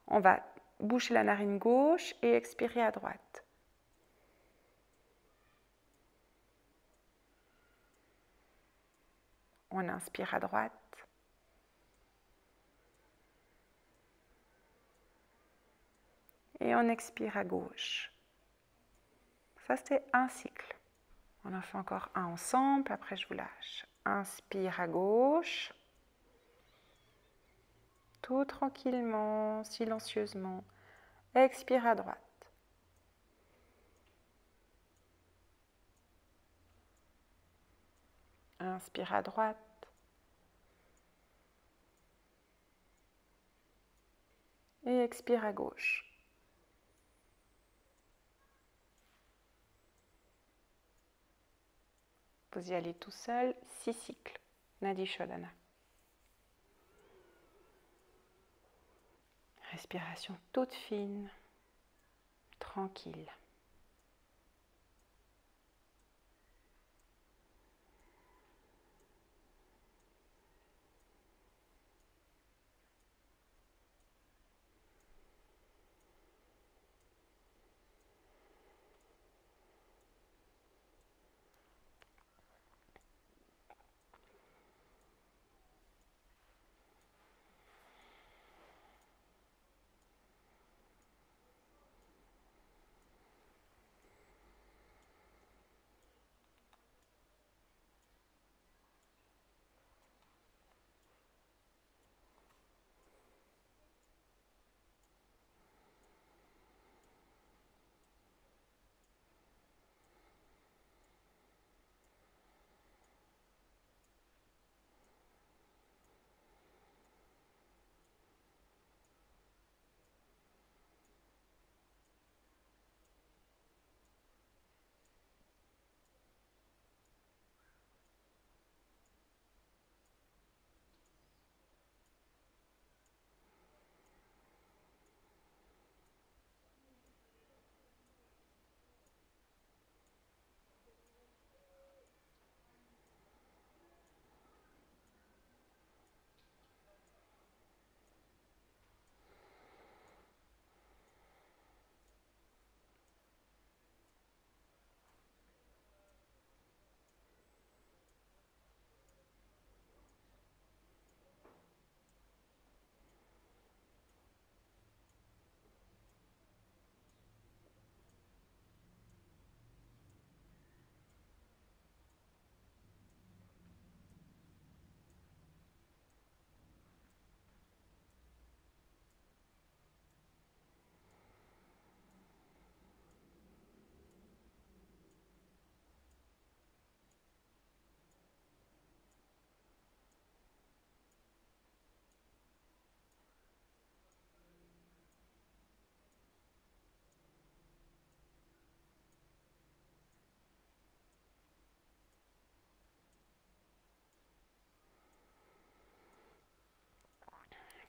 On va boucher la narine gauche et expirer à droite. On inspire à droite. Et on expire à gauche. Ça, c'était un cycle. On en fait encore un ensemble, après je vous lâche. Inspire à gauche. Tout tranquillement, silencieusement. Expire à droite. Inspire à droite. Et expire à gauche. Vous y allez tout seul, 6 cycles. Nadi Shodhana. Respiration toute fine, tranquille.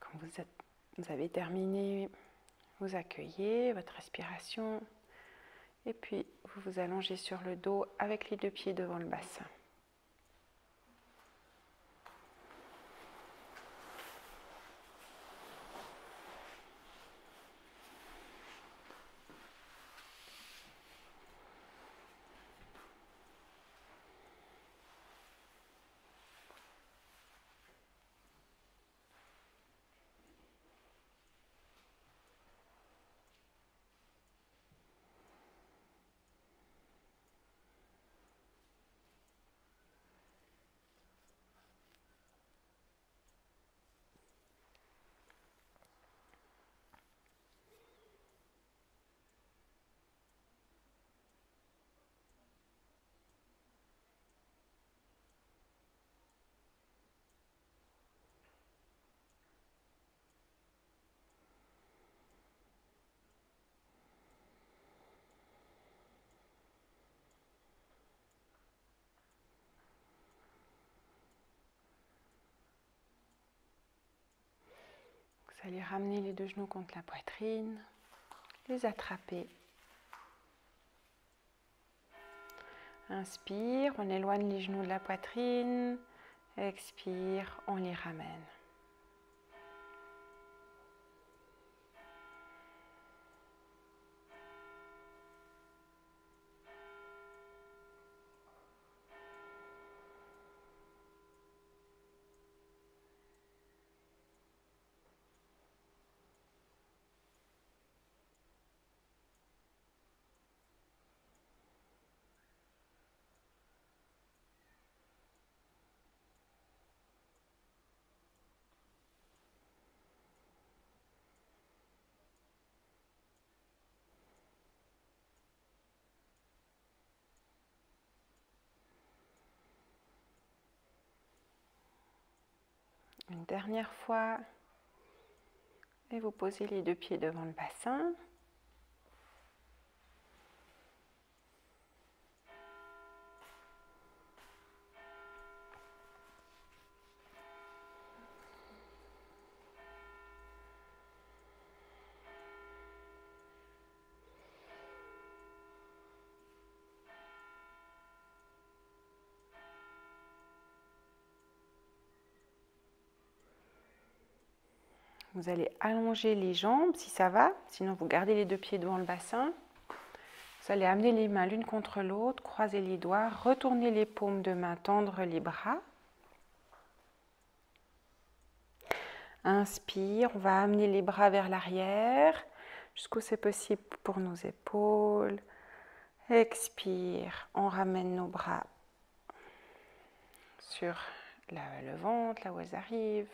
Quand vous avez terminé, vous accueillez votre respiration et puis vous vous allongez sur le dos avec les 2 pieds devant le bassin. Vous allez ramener les 2 genoux contre la poitrine, les attraper. Inspire, on éloigne les genoux de la poitrine. Expire, on les ramène. Une dernière fois. Et vous posez les deux pieds devant le bassin. Vous allez allonger les jambes si ça va, sinon vous gardez les deux pieds devant le bassin. Vous allez amener les mains l'une contre l'autre, croiser les doigts, retourner les paumes de main, tendre les bras. Inspire, on va amener les bras vers l'arrière, jusqu'où c'est possible pour nos épaules. Expire, on ramène nos bras sur le ventre, là où elles arrivent.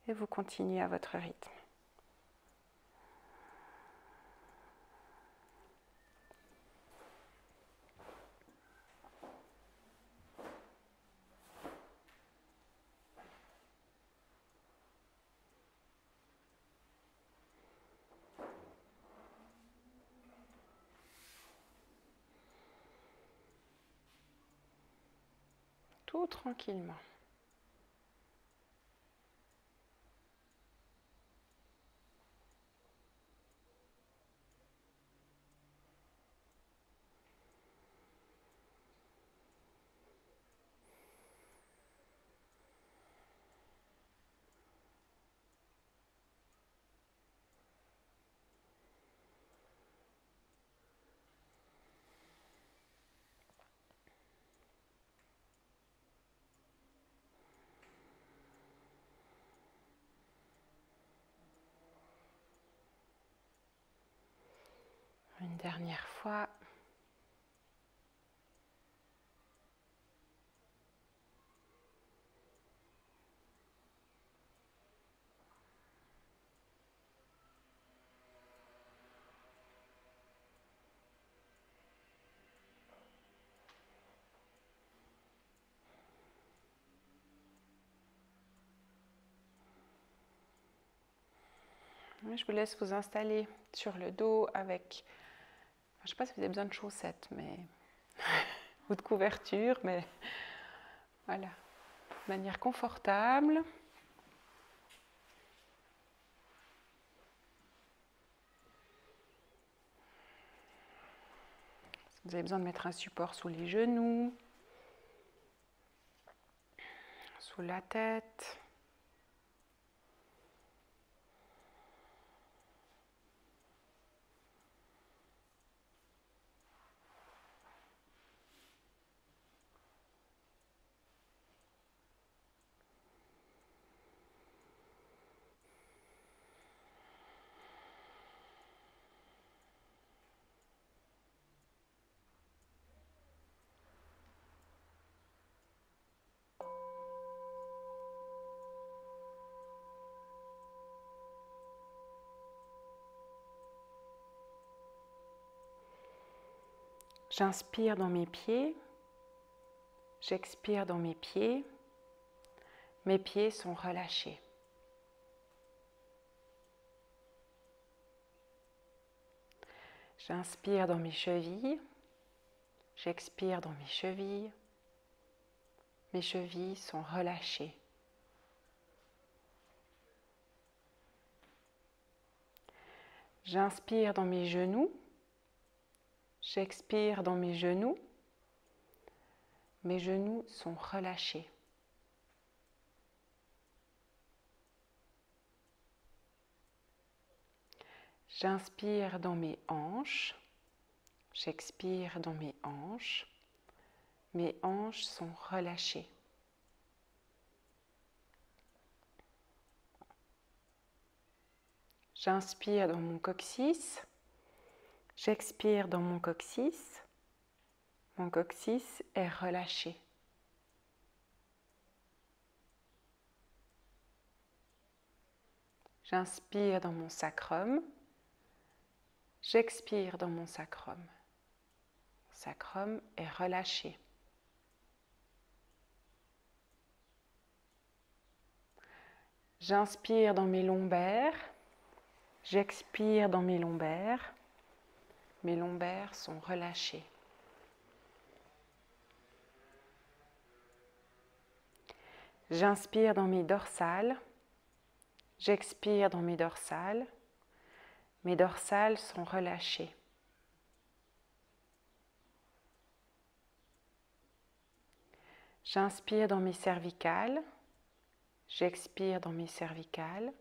Et vous continuez à votre rythme. Tout tranquillement. Une dernière fois. Je vous laisse vous installer sur le dos avec, je ne sais pas si vous avez besoin de chaussettes, mais ou de couverture, mais voilà, de manière confortable. Vous avez besoin de mettre un support sous les genoux, sous la tête. J'inspire dans mes pieds, j'expire dans mes pieds sont relâchés. J'inspire dans mes chevilles, j'expire dans mes chevilles sont relâchées. J'inspire dans mes genoux, j'expire dans mes genoux sont relâchés. J'inspire dans mes hanches, j'expire dans mes hanches sont relâchées. J'inspire dans mon coccyx, j'expire dans mon coccyx est relâché. J'inspire dans mon sacrum, j'expire dans mon sacrum. Mon sacrum est relâché. J'inspire dans mes lombaires, j'expire dans mes lombaires. Mes lombaires sont relâchés. J'inspire dans mes dorsales, j'expire dans mes dorsales. Mes dorsales sont relâchées. J'inspire dans mes cervicales, j'expire dans mes cervicales.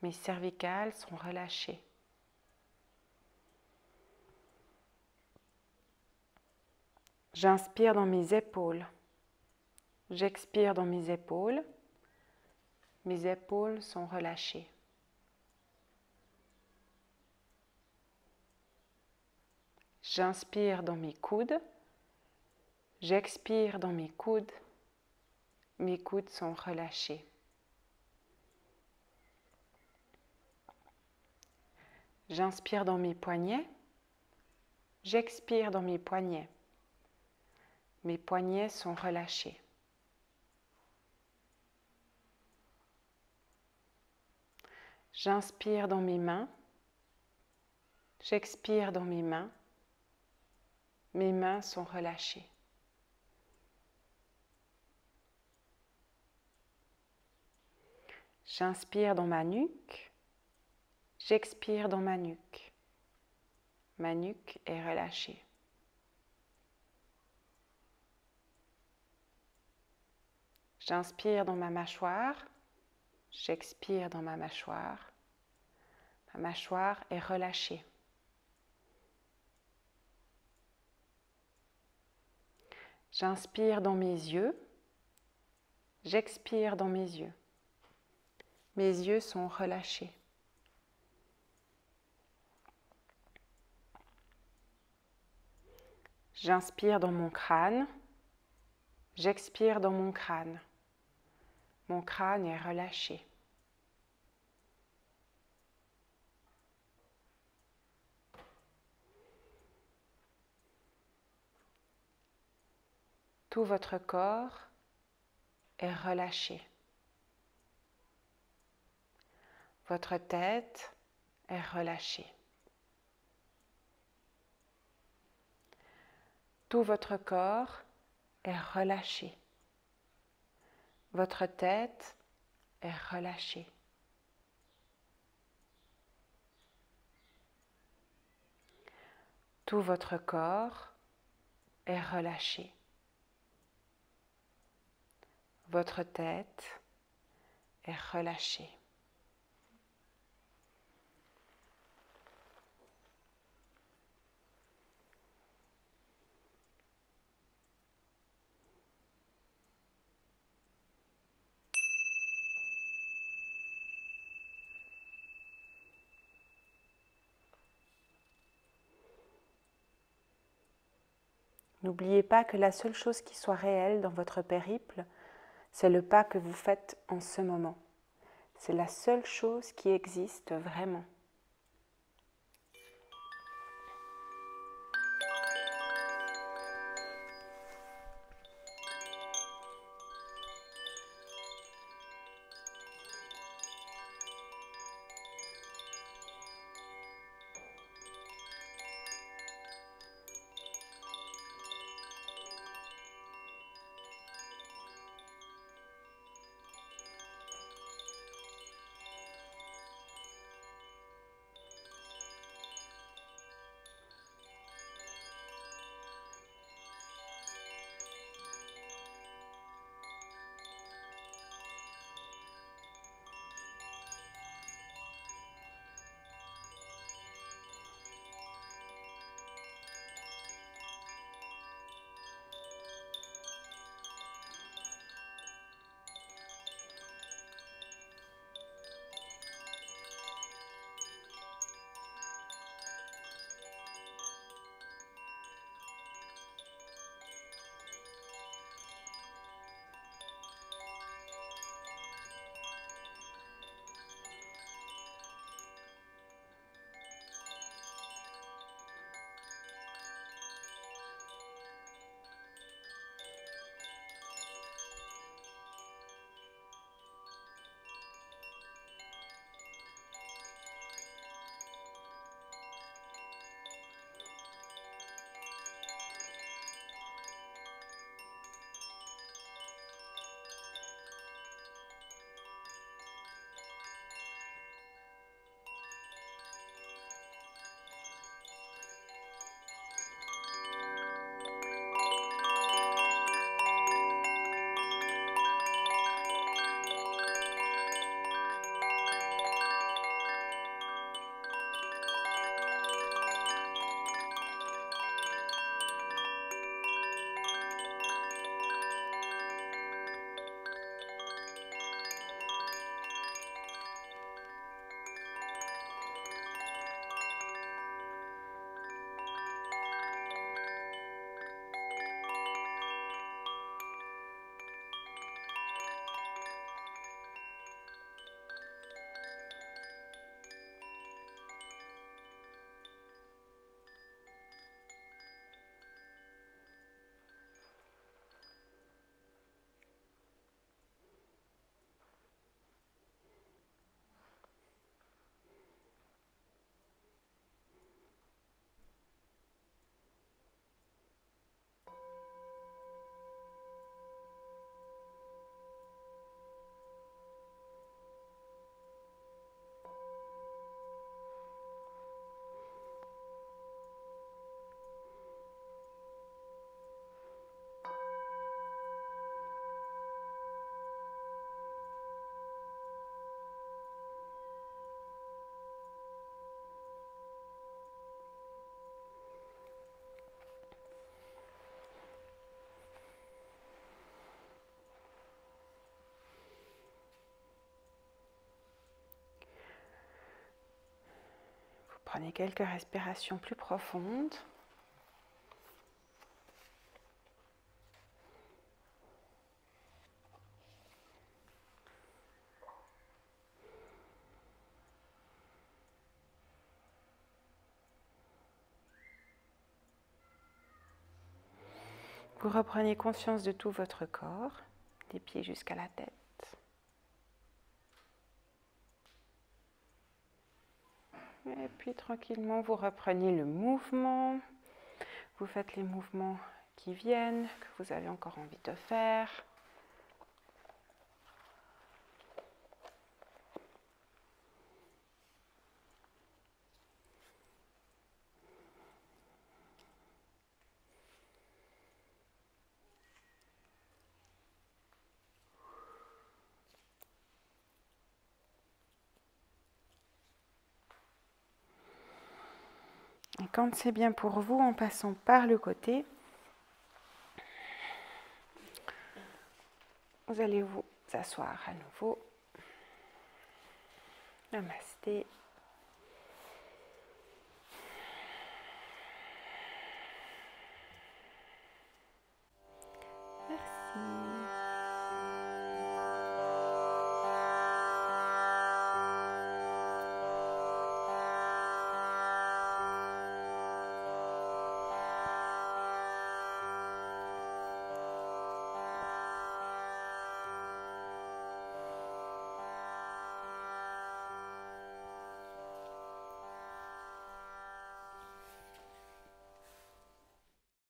Mes cervicales sont relâchées. J'inspire dans mes épaules, j'expire dans mes épaules. Mes épaules sont relâchées. J'inspire dans mes coudes, j'expire dans mes coudes. Mes coudes sont relâchés. J'inspire dans mes poignets, j'expire dans mes poignets. Mes poignets sont relâchés. J'inspire dans mes mains, j'expire dans mes mains. Mes mains sont relâchées. J'inspire dans ma nuque, j'expire dans ma nuque. Ma nuque est relâchée. J'inspire dans ma mâchoire, j'expire dans ma mâchoire. Ma mâchoire est relâchée. J'inspire dans mes yeux, j'expire dans mes yeux. Mes yeux sont relâchés. J'inspire dans mon crâne, j'expire dans mon crâne. Mon crâne est relâché. Tout votre corps est relâché. Votre tête est relâchée. Tout votre corps est relâché. Votre tête est relâchée. Tout votre corps est relâché. Votre tête est relâchée. N'oubliez pas que la seule chose qui soit réelle dans votre périple, c'est le pas que vous faites en ce moment. C'est la seule chose qui existe vraiment. Prenez quelques respirations plus profondes. Vous reprenez conscience de tout votre corps, des pieds jusqu'à la tête. Et puis tranquillement, vous reprenez le mouvement. Vous faites les mouvements qui viennent, que vous avez encore envie de faire. Et quand c'est bien pour vous, en passant par le côté, vous allez vous asseoir à nouveau. Namasté.